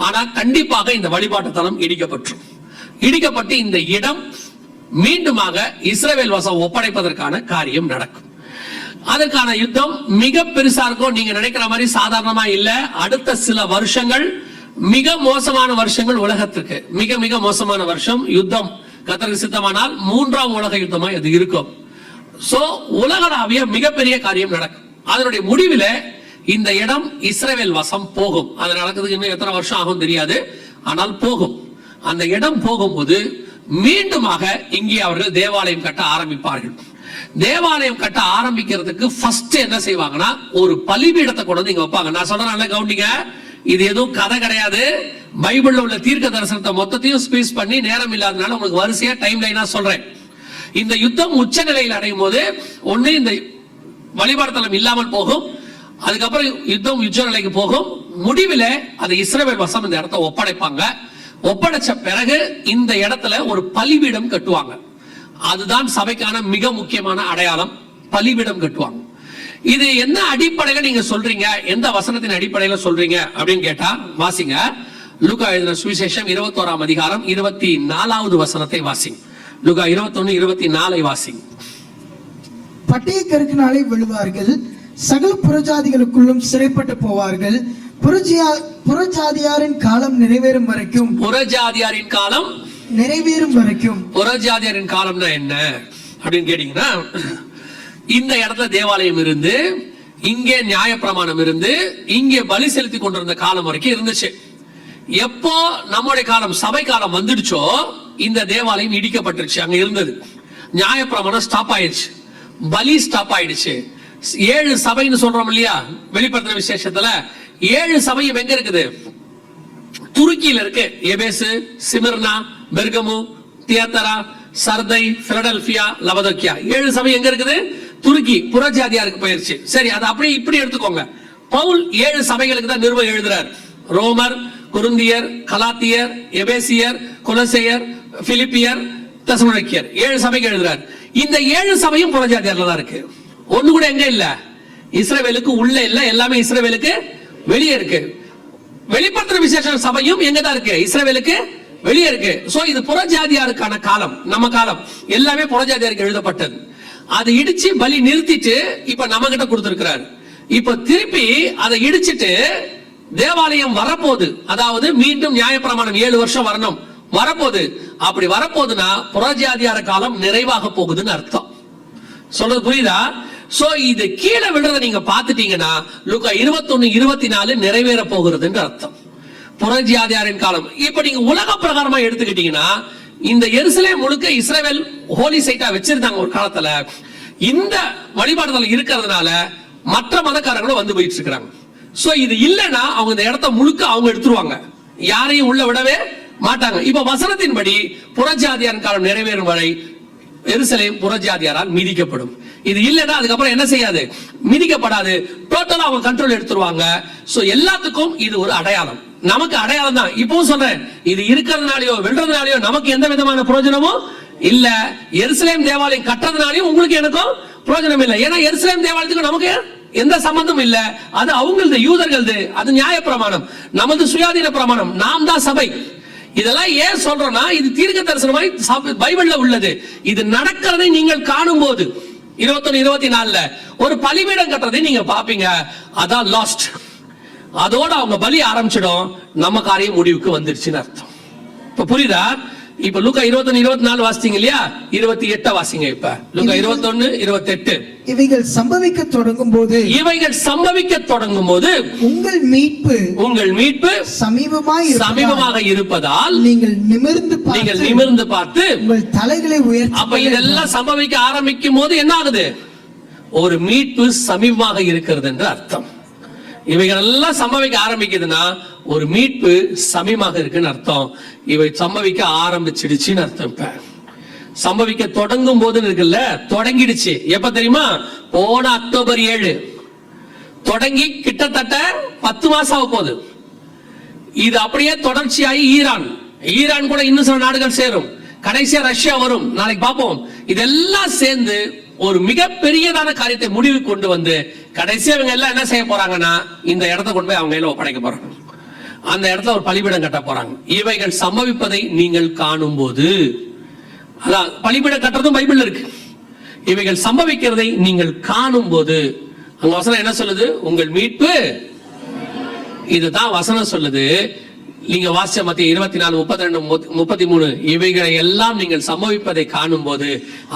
A: ஆனா கண்டிப்பாக இந்த வழிபாட்டு தலம் இடிக்கப்பட்டு இந்த இடம் மீண்டுமாக இஸ்ரேல் வசம் ஒப்படைப்பதற்கான காரியம் நடக்கும். அதற்கான யுத்தம் மிக பெருசா இருக்கும். நீங்க நினைக்கிற மாதிரி சாதாரணமா இல்ல. அடுத்த சில வருஷங்கள் மிக மோசமான வருஷங்கள் உலகத்துக்கு, மிக மிக மோசமான வருஷம். யுத்தம் கர்த்தருக்கு சித்தமானால் 3ஆம் உலக யுத்தமா இது இருக்கும். சோ உலகளாவிய மிகப்பெரிய காரியம் நடக்கும். அதனுடைய முடிவில் இந்த இடம் இஸ்ரேல் வசம் போகும். அது நடக்கிறதுக்கு இன்னும் எத்தனை வருஷம் ஆகும் தெரியாது, ஆனால் போகும். அந்த இடம் போகும்போது மீண்டுமாக இங்கே அவர்கள் தேவாலயம் கட்ட ஆரம்பிப்பார்கள். தேவாலயம் கட்ட ஆரம்பிக்கிறதுக்கு ஃபர்ஸ்ட் என்ன செய்வாங்கன்னா, ஒரு பலிபீடத்தை கொண்டு வந்து இங்க வைப்பாங்க. நான் சொல்றேன் கவனிங்க, இது எதுவும் கதை கிடையாது. பைபிள்ல உள்ள தீர்க்க தரிசனத்தை மொத்தத்தையும் ஸ்பீஸ் பண்ணி நேரம் இல்லாதனால உங்களுக்கு வரிசையா டைம் லைனா சொல்றேன். இந்த யுத்தம் உச்ச நிலையில் அடையும் போது ஒண்ணு இந்த வழிபாடு தலம் இல்லாமல் போகும், அதுக்கப்புறம் யுத்தம் உச்ச நிலைக்கு போகும். முடிவில் அதை இஸ்ரவேல் வசம் இந்த இடத்தை ஒப்படைப்பாங்க. ஒப்படைச்ச பிறகு இந்த இடத்துல ஒரு பலிபீடம் கட்டுவாங்க. அதுதான் சபைக்கான மிக முக்கியமான அடையாளம், பலிபீடம் கட்டுவாங்க. இது என்ன அடிப்படையில நீங்க சொல்றீங்க, எந்த வசனத்தின் அடிப்படையில சொல்றீங்க அப்படின்னு கேட்டா, வாசிங்க லூக்கா எழுதின சுவிசேஷம் 21ஆம் அதிகாரம் 24வது வசனத்தை வாசிங்க. லூக்கா 21:24 வாசிங்க.
B: பட்டய கருக்கினாலே விழுவார்கள், சகல புறஜாதிகளுக்குள்ளும் சிறைப்பட்டு போவார்கள், புறஜாதியாரின் காலம் நிறைவேறும் வரைக்கும். புறஜாதியாரின் காலம் நிறைவேறும் வரைக்கும். புறஜாதியாரின் காலம்னா என்ன அப்படின்னு கேட்டீங்கன்னா, இந்த இடத்துல தேவாலயம் இருந்து, இங்கே நியாயப்பிரமாணம் இருந்து, இங்கே பலி செலுத்தி கொண்டிருந்த காலம் வரைக்கும் இருந்துச்சு. எப்போ நம்முடைய காலம், சபை காலம் வந்துடுச்சோ, இந்த தேவாலயம் இடிக்கப்பட்டுருச்சு. அங்க இருந்தது நியாயப்பிரமாணம் ஸ்டாப் ஆயிடுச்சு, பலி ஸ்டாப் ஆயிடுச்சு. 7 சபைன்னு சொல்றோம் இல்லையா வெளிப்படுத்துற விசேஷத்துல, 7 சபையும் எங்க இருக்குது? துருக்கியில இருக்கு. எபேசு, சிமிர்னா, பெர்கமு, தியத்தரா, சர்தை, பிலடெல்பியா, லவோதிக்கா. 7 சபை எங்க இருக்குது? துருக்கி, புறஜாதியாருக்கு போயிருச்சு. சரி, அது அப்படியே இப்படி எடுத்துக்கோங்க. பவுல் 7 சபைகளுக்கு தான் நிருபம் எழுதுறார். ரோமர், கொரிந்தியர், கலாத்தியர், எபேசியர், கொலோசையர், பிலிப்பியர், தெசலோனிக்கேயர், 7 சபைக்கு எழுதுறார். இந்த 7 சபையும் புறஜாதியார்ல தான் இருக்கு. ஒண்ணு கூட எங்க இல்ல? இஸ்ரவேலுக்கு உள்ள இல்ல, எல்லாமே இஸ்ரவேலுக்கு வெளியே இருக்கு.
A: வெளிப்படுத்துற விசேஷ சபையும் எங்கதான் இருக்கு? இஸ்ரவேலுக்கு வெளியே இருக்கு. சோ இது புறஜாதியாருக்கான காலம், நம்ம காலம் எல்லாமே புறஜாதியாருக்கு எழுதப்பட்டது. அதை இடிச்சு பலி நிறுத்திட்டு இப்ப நம்ம கிட்ட கொடுத்திருக்கிறாரு. இப்ப திருப்பி அதை இடிச்சிட்டு தேவாலயம் வரப்போகுது. அதாவது மீண்டும் நியாயப்பிரமாணம் 7 வருஷம் வரப்போகுது. அப்படி வரப்போகுதுன்னா புறஜாதியார காலம் நிறைவாக போகுதுன்னு அர்த்தம். சொல்றது புரியுதா? சோ இது கீழே விழுறத நீங்க பாத்துட்டீங்கன்னா லூக்கா 21:24 நிறைவேற போகிறதுன்னு அர்த்தம். புறஜாதியாரின் காலம். இப்ப நீங்க உலக பிரகாரமா எடுத்துக்கிட்டீங்கன்னா இந்த எருசலேம் முழுக்க இஸ்ரவேல் ஹோலி சைட்டா வச்சிருந்தாங்க ஒரு காலத்துல. இந்த வழிபாடுதல் இருக்கிறதுனால மற்ற மதக்காரங்களும் வந்து போயிட்டு இருக்காங்க. சோ இது இல்லைன்னா அவங்க இந்த இடத்த முழுக்க அவங்க எடுத்துருவாங்க, யாரையும் உள்ள விடவே மாட்டாங்க. இப்ப வசனத்தின்படி புறஜாதியாரின் காலம் நிறைவேறும் வரை எருசலேம் புறஜாதியாரால் மிதிக்கப்படும். இது இல்லைன்னா அதுக்கப்புறம் என்ன செய்யாது? மிதிக்கப்படாது. டோட்டலா அவங்க கண்ட்ரோல் எடுத்துருவாங்க. சோ எல்லாத்துக்கும் இது ஒரு அடையாளம், நமக்கு அடையாளம் தான். இப்பவும் சொல்றேன், இது இருக்கிறதுனாலயோ வெல்றதுனாலயோ நமக்கு எந்த விதமான பிரயோஜனமும் இல்ல. எருசலேம் தேவாலயம் கட்டுறதுனாலயும் உங்களுக்கு எனக்கும் பிரயோஜனம் இல்லை. ஏன்னா எருசலேம் தேவாலயத்துக்கு நமக்கு எந்த சம்பந்தமும் இல்ல. அது அவங்களது, யூதர்களது. அது நியாய பிரமாணம், நமது சுயாதீன பிரமாணம். நாம் தான் சபை. இதெல்லாம் ஏன் சொல்றோம்னா இது தீர்க்க தரிசனமாய் பைபிள்ல உள்ளது. இது நடக்கிறதை நீங்கள் காணும் போது 21-24 ஒரு பலிபீடம் கட்டுறதை நீங்க பாப்பீங்க. அதான் லாஸ்ட். அதோட அவங்க பலி ஆரம்பிச்சிடும், நம்ம காரியம் முடிவுக்கு வந்துருச்சுன்னு அர்த்தம். இப்ப புரியுதா? இப்ப லூக்கா 21-24 வாசிங்க இல்லையா? 28 வாசிங்க. இப்ப லூக்கா 21-28.
B: இவைகள் சம்பவிக்க தொடங்கும் போது உங்கள் மீட்பு
A: சமீபமாக இருப்பதால்
B: நீங்கள் நிமிர்ந்து பார்த்து உங்கள் தலைகளை உயர்த்தி.
A: அப்ப இதெல்லாம் சம்பவிக்க ஆரம்பிக்கும் போது என்ன ஆகுது? ஒரு மீட்பு சமீபமாக இருக்கிறது என்று அர்த்தம். இவைகள் எல்லாம் சம்பவிக்க ஆரம்பிக்குதுன்னா ஒரு மீட்பு சமீபமாக இருக்குன்னு அர்த்தம். இவை சம்பவிக்க ஆரம்பிச்சிடுச்சுன்னு அர்த்தம். இப்ப சம்பவிக்க தொடங்கும் போது இருக்குல்ல, தொடங்கிடுச்சு. எப்ப தெரியுமா? போன அக்டோபர் 7 தொடங்கி கிட்டத்தட்ட 10 மாசம் ஆக போகுது. இது அப்படியே தொடர்ச்சியாகி ஈரான் கூட இன்னும் சில நாடுகள் சேரும். கடைசியா ரஷ்யா வரும். நாளைக்கு பார்ப்போம். இதெல்லாம் சேர்ந்து ஒரு மிகப்பெரியதான காரியத்தை முடிவு கொண்டு வந்து கடைசியா இவங்க எல்லாம் என்ன செய்ய போறாங்கன்னா இந்த இடத்தை கொண்டு போய் அவங்க கையில ஒப்படைக்க போறாங்க. அந்த இடத்துல ஒரு பலிபீடம் கட்ட போறாங்க. இவைகள் சம்பவிப்பதை நீங்கள் காணும் போது, அதான் பலிபீடம் கட்டுறதும் பைபிள்ல இருக்கு. இவைகள் சம்பவிக்கிறதை நீங்கள் காணும் போது, அங்க வசனம் என்ன சொல்லுது? உங்கள் மீட்பு. இதுதான் வசனம் சொல்லுது. நீங்க வாசிச்ச மத்திய 24-32-33 இவைகளை எல்லாம் நீங்கள் சம்பவிப்பதை காணும் போது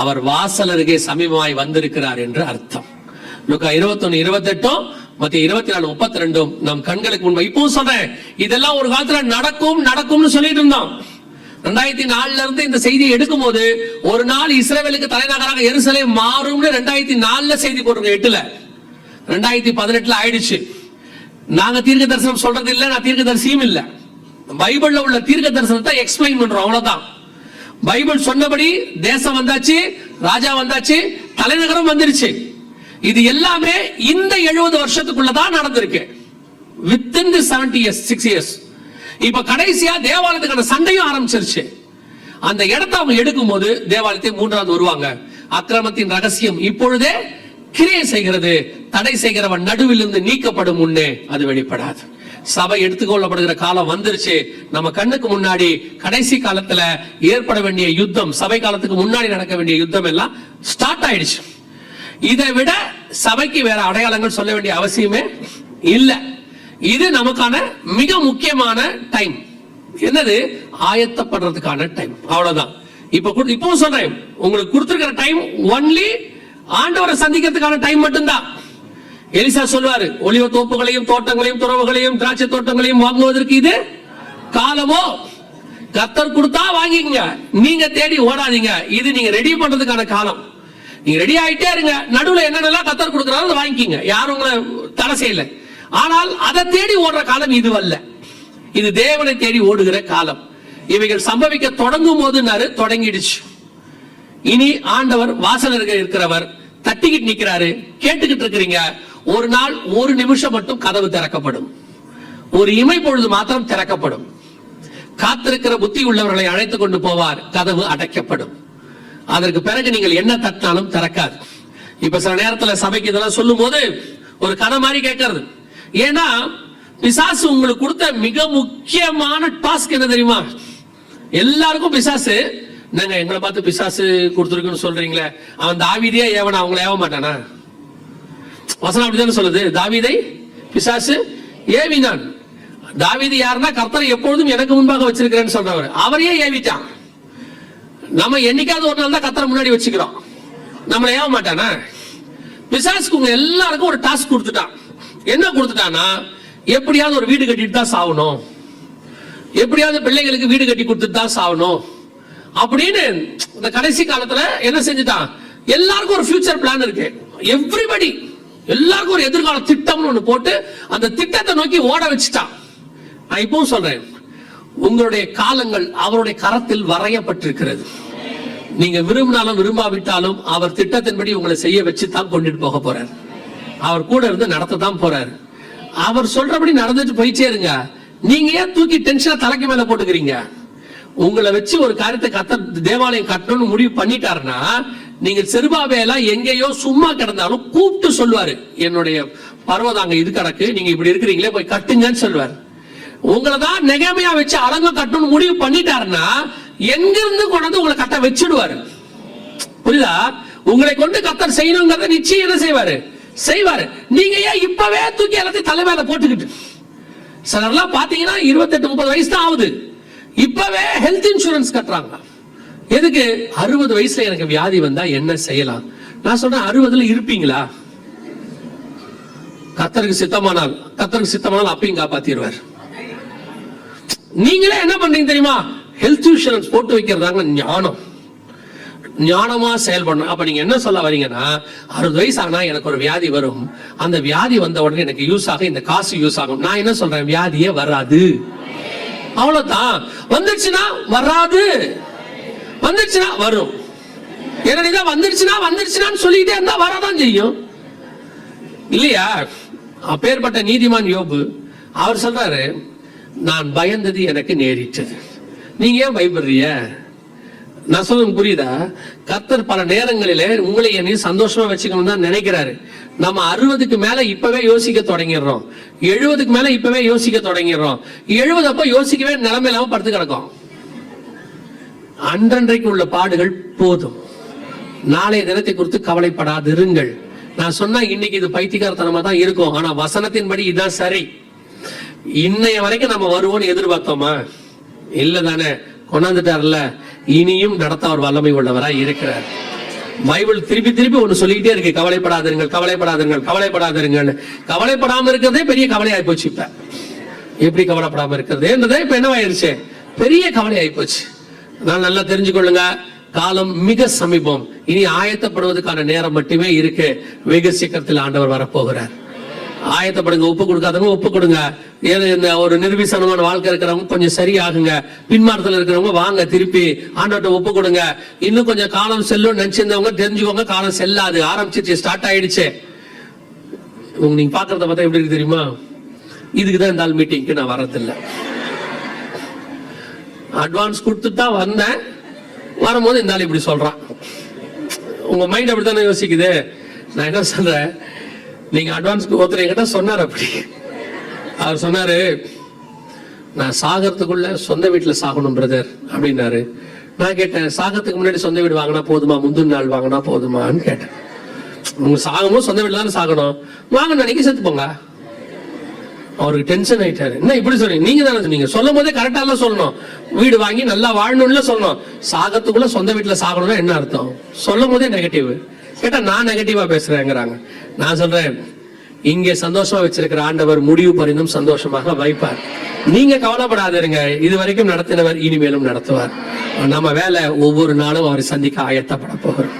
A: அவர் வாசல் அருகே சமீபமாய் வந்திருக்கிறார் என்று அர்த்தம். லூக்கா 21-28 மத்திய 24-32 நம் கண்களுக்கு முன்பு. இப்பவும் சொல்றேன், இதெல்லாம் ஒரு காலத்துல நடக்கும்னு சொல்லிட்டு இருந்தோம். 2004 இருந்து இந்த செய்தியை எடுக்கும் போது ஒரு நாள் இஸ்ரவேலுக்கு தலைநகராக எருசலேம் மாறும்னு 2004 செய்தி போட்டிருக்கோம். 8ல 2018 ஆயிடுச்சு. நாங்க தீர்க்க தரிசனம் சொல்றது இல்ல, நான் தீர்க்க தரிசியும் இல்ல. பைபிள்ல உள்ள தீர்க்க தரிசனத்தை எக்ஸ்பிளைன் பண்றோம், அவ்வளவுதான். பைபிள் சொன்னபடி தேசம் வந்தாச்சு, ராஜா வந்தாச்சு, தலைநகரம் வந்துருச்சு. இது எல்லாமே இந்த 70 வருஷத்துக்குள்ளதான் நடந்திருக்கு. வித்தின் தி 70 years, 6 years. இப்ப கடைசியா தேவாலயத்துக்கான சண்டையும் ஆரம்பிச்சிருச்சு. அந்த இடத்தை அவங்க எடுக்கும் போது தேவாலயத்தை 3வது வருவாங்க. அக்கிரமத்தின் ரகசியம் இப்பொழுதே கிரியை செய்கிறது, தடை செய்கிறவன் நடுவில் இருந்து நீக்கப்படும் முன்னே அது வெளிப்படாது. சபை எடுத்துக்கொள்ளப்படுகிற காலம் வந்துருச்சு. நம்ம கண்ணுக்கு முன்னாடி கடைசி காலத்துல ஏற்பட வேண்டிய யுத்தம், சபை காலத்துக்கு முன்னாடி நடக்க வேண்டிய யுத்தம் எல்லாம் ஸ்டார்ட் ஆயிடுச்சு. இதை விட சபைக்கு வேற அடையாளங்கள் சொல்ல வேண்டிய அவசியமே இல்ல. இது நமக்கான மிக முக்கியமான டைம். என்னது? ஆயத்தப்படுறதுக்கான டைம், அவ்வளவுதான். இப்போ சொல்றேன், உங்களுக்கு கொடுத்திருக்கிற டைம் ஒன்லி ஆண்டவரை சந்திக்கிறதுக்கான டைம் மட்டும்தான். எலிசா சொல்வாரு, ஒலிவ தோப்புகளையும் தோட்டங்களையும் துறவுகளையும் திராட்சை தோட்டங்களையும் வாங்குவதற்கு இது காலமோ? கர்த்தர் கொடுத்தா வாங்கிக்கங்க, நீங்க தேடி ஓடாதீங்க. இது நீங்க ரெடி பண்றதுக்கான காலம். நீங்க ரெடி ஆயிட்டே இருங்க. நடுவுல என்னென்னலாம் கர்த்தர் கொடுக்கறாரோ அதை வாங்கிக்கங்க, யாரும் உங்களை தடை செய்யல. ஆனால் அதை தேடி ஓடுற காலம் இது அல்ல. இது தேவனை தேடி ஓடுகிற காலம். இவைகள் சம்பவிக்க தொடங்கும் போது தொடங்கிடுச்சு. இனி ஆண்டவர் வாசலருகே இருக்கிறவர் தட்டிக்கிட்டு நிக்கிறாரு, கேட்டுக்கிட்டு இருக்கிறீங்க. ஒரு நாள் ஒரு நிமிஷம் மட்டும் கதவு திறக்கப்படும், ஒரு இமை பொழுது மாத்திரம் திறக்கப்படும். காத்திருக்கிற புத்தி உள்ளவர்களை அழைத்துக் கொண்டு போவார், கதவு அடைக்கப்படும். அதற்கு பிறகு நீங்கள் என்ன தட்டினாலும் திறக்காது. இப்ப சில நேரத்துல சபைக்கு இதெல்லாம் சொல்லும் போது ஒரு கதை மாதிரி கேட்கறது. ஏன்னா பிசாசு உங்களுக்கு கொடுத்த மிக முக்கியமான டாஸ்க் என்ன தெரியுமா? எல்லாருக்கும் பிசாசு, நாங்க எங்களை பார்த்து பிசாசு கொடுத்துருக்குன்னு சொல்றீங்களே, அவன் தாவீதே ஏவனா, அவங்களை ஏவ மாட்டானா? வசனம் அப்படித்தானே சொல்லுது, தாவீதை பிசாசு ஏவினான். தாவீது யாருன்னா கர்த்தரை எப்பொழுதும் எனக்கு முன்பாக வச்சிருக்கிறேன்னு சொல்றவர், அவரையே ஏவிட்டான். நம்ம என்னைக்காவது ஒரு நாள் தான் கர்த்தரை முன்னாடி வச்சுக்கிறோம், நம்மளை ஏவ மாட்டானா? பிசாசுக்கு உங்க எல்லாருக்கும் ஒரு டாஸ்க் கொடுத்துட்டான். என்ன கொடுத்துட்டானா, எப்படியாவது ஒரு வீடு கட்டிட்டு தான் சாவணும், எப்படியாவது பிள்ளைகளுக்கு வீடு கட்டி கொடுத்துட்டு தான் சாவணும் அப்படின்னு இந்த கடைசி காலத்துல என்ன செஞ்சுட்டான்? எல்லாருக்கும் ஒரு ஃபியூச்சர் பிளான் இருக்கு. எவ்ரிபடி, எல்லாருக்கும் ஒரு எதிர்கால திட்டம்னு ஒண்ணு போட்டு அந்த திட்டத்தை நோக்கி ஓட வச்சுட்டான். நான் இப்பவும் சொல்றேன், உங்களுடைய காலங்கள் அவருடைய கரத்தில் வரையப்பட்டிருக்கிறது. நீங்க விரும்பினாலும் விரும்பாவிட்டாலும் அவர் திட்டத்தின்படி உங்களை செய்ய வச்சு தான் கொண்டுட்டு போக போறார். அவர் கூட இருந்து நடத்த தான் போறாரு. அவர் சொல்றபடி நடந்துட்டு போயிட்டே இருங்க. நீங்க ஏன் தூக்கி டென்ஷனை தலைக்கு மேல போட்டுக்கிறீங்க? உங்களை வச்சு ஒரு காரியத்தை தேவாலயம் கட்டணும்னு முடிவு பண்ணிட்டாருன்னா, நீங்க செருபாபேலாம் எங்கேயோ சும்மா கிடந்தாலும் கூப்பிட்டு சொல்லுவாரு, என்னுடைய பர்வதாங்க இது கிடக்கு, நீங்க இப்படி இருக்கிறீங்களே போய் கட்டுங்கன்னு சொல்லுவாரு. உங்களை தான் நெகமையா வச்சு அலங்கம் கட்டணும்னு முடிவு பண்ணிட்டாருன்னா எங்கிருந்து கொண்டு உங்களை கட்ட வச்சிடுவாரு. புரியுதா? உங்களை கொண்டு கர்த்தர் செய்யணுங்கிறத நிச்சயம் என்ன செய்வாரு? செய்வாரு. நீங்க ஏன் இப்பவே தூக்கி எல்லாத்தையும் தலைமையில போட்டுக்கிட்டு? சிலர்லாம் பாத்தீங்கன்னா 28-30 வயசு தான் ஆகுது, இப்பவே ஹெல்த் இன்சூரன்ஸ் கட்டுறாங்க. எதுக்கு? 60 வயசுல எனக்கு வியாதி வந்தா என்ன செய்யலாம்? நான் சொல்றேன், 60ல இருப்பீங்களா? கர்த்தருக்கு சித்தமானால் அப்பையும் காப்பாத்திடுவார். நீங்களே என்ன பண்றீங்க தெரியுமா? ஹெல்த் இன்சூரன்ஸ் போட்டு வைக்கிறதாங்க ஞானம். ஞானமா செயல்படணும். அப்ப நீங்க என்ன சொல்ல வரீங்கன்னா, 60 வயசு ஆனா எனக்கு ஒரு வியாதி வரும், அந்த வியாதி வந்த உடனே எனக்கு யூஸ் ஆகும், இந்த காசு யூஸ் ஆகும். நான் என்ன சொல்றேன், வியாதியே வராது, அவ்வளவுதான். வந்துருச்சுன்னா வராது, வந்துருச்சுன்னா வரும். ஏன்னா வந்துருச்சுன்னு சொல்லிட்டே இருந்தா வரதான் செய்யும் இல்லையா? அப்பேற்பட்ட நீதிமான் யோபு, அவர் சொல்றாரு, நான் பயந்தது எனக்கு நேரிட்டது. நீங்க ஏன் பயப்படுறீங்க? நான் சொல்ல புரியுதா? கர்த்தர் பல நேரங்களிலே உங்களை என்னையும் சந்தோஷமா வச்சுக்கணும் தான் நினைக்கிறாரு. நம்ம 60க்கு மேல இப்பவே யோசிக்க தொடங்கிடுறோம், 70க்கு மேல இப்பவே யோசிக்க தொடங்கிடுறோம். 70 அப்ப யோசிக்கவே நிலைமை இல்லாம படுத்து கிடக்கும். அன்றன்றைக்கு உள்ள பாடுகள் போதும், நாளைய தினத்தை குறித்து கவலைப்படாதிருங்கள். நான் சொன்னா இன்னைக்கு இது பைத்தியக்காரத்தனமா தான் இருக்கும், ஆனா வசனத்தின்படி இதுதான் சரி. இன்னைய வரைக்கும் நம்ம வருவோம்னு எதிர்பார்த்தோமா? இல்லதானே, கொண்டாந்துட்டார்ல. இனியும் நடத்த அவர் வல்லமை உள்ளவரா இருக்கிறார். பைபிள் திருப்பி திருப்பி ஒண்ணு சொல்லிக்கிட்டே இருக்கு, கவலைப்படாதீர்கள், கவலைப்படாதீர்கள், கவலைப்படாதீர்கள். கவலைப்படாம இருக்கிறதே பெரிய கவலை ஆயிப்போச்சு. இப்ப எப்படி கவலைப்படாம இருக்கிறது இப்ப என்னவாயிருச்சு? பெரிய கவலை ஆயிப்போச்சு. நான் நல்லா தெரிஞ்சுக்கொள்ளுங்க, காலம் மிக சமீபம். இனி ஆயத்தப்படுவதற்கான நேரம் மட்டுமே இருக்கு. வெகு சீக்கிரத்தில் ஆண்டவர் வரப்போகிறார். ஆயத்தப்படுங்க. ஒப்பு கொடுக்காதவங்க ஒப்பு கொடுங்க. இந்த ஒரு நிர்விசனமான வாழ்க்கை இருக்கிறவங்க கொஞ்சம் சரியாகுங்க. பின்மாற்றத்தில் இருக்கிறவங்க வாங்க, திருப்பி ஆண்டவர்கிட்ட ஒப்பு கொடுங்க. இன்னும் கொஞ்சம் காலம் செல்லும் நினைச்சிருந்தவங்க தெரிஞ்சுக்கோங்க, காலம் செல்லாது, ஆரம்பிச்சிருச்சு, ஸ்டார்ட் ஆயிடுச்சு. நீங்க பாக்குறத பார்த்தா எப்படி இருக்கு தெரியுமா? இதுக்குதான் இந்த ஆள் மீட்டிங்க்கு நான் வரதில்லை. அட்வான்ஸ் கொடுத்துட்டு தான் வந்தேன், வரும்போது இந்த ஆள் இப்படி சொல்றான். உங்க மைண்ட் அப்படித்தானே யோசிக்குது. நான் என்ன சொல்றேன், நீங்க அட்வான்ஸ்க்கு ஒருத்தர் சொன்னார், அப்படி அவர் சொன்னாரு, நான் சாகிறதுக்குள்ள சொந்த வீட்டுல சாகணும் பிரதர் அப்படின்னாரு. நான் கேட்டேன், சாகிறதுக்கு முன்னாடி சொந்த வீடு வாங்கினா போதுமா, முந்தின நாள் வாங்கினா போதுமான்னு கேட்டேன். உங்க சாகும்போது சொந்த வீட்டுல தானே சாகணும், வாங்க அன்னைக்கு செத்து போங்க. அவருக்கு டென்ஷன் ஆயிட்டாரு. என்ன இப்படி சொல்றீங்க? நீங்க தானே சொன்னீங்க, சொல்லும் போதே கரெக்டா எல்லாம் சொல்லணும், வீடு வாங்கி நல்லா வாழணும்னு சொல்லணும். சாகத்துக்குள்ள சொந்த வீட்டுல சாகணும்னா என்ன அர்த்தம்? சொல்லும் போதே நெகட்டிவ். கேட்டா நான் நெகட்டிவா பேசுறேங்கிறாங்க. நான் சொல்றேன், இங்கே சந்தோஷமா வச்சிருக்கிற ஆண்டவர் முடிவு பரிந்தும் சந்தோஷமாக வைப்பார். நீங்க கவலைப்படாதிருங்க, இதுவரைக்கும் நடத்தினவர் இனிமேலும் நடத்துவார். நம்ம வேலை ஒவ்வொரு நாளும் அவரை சந்திக்க ஆயத்தப்பட போகிறோம்.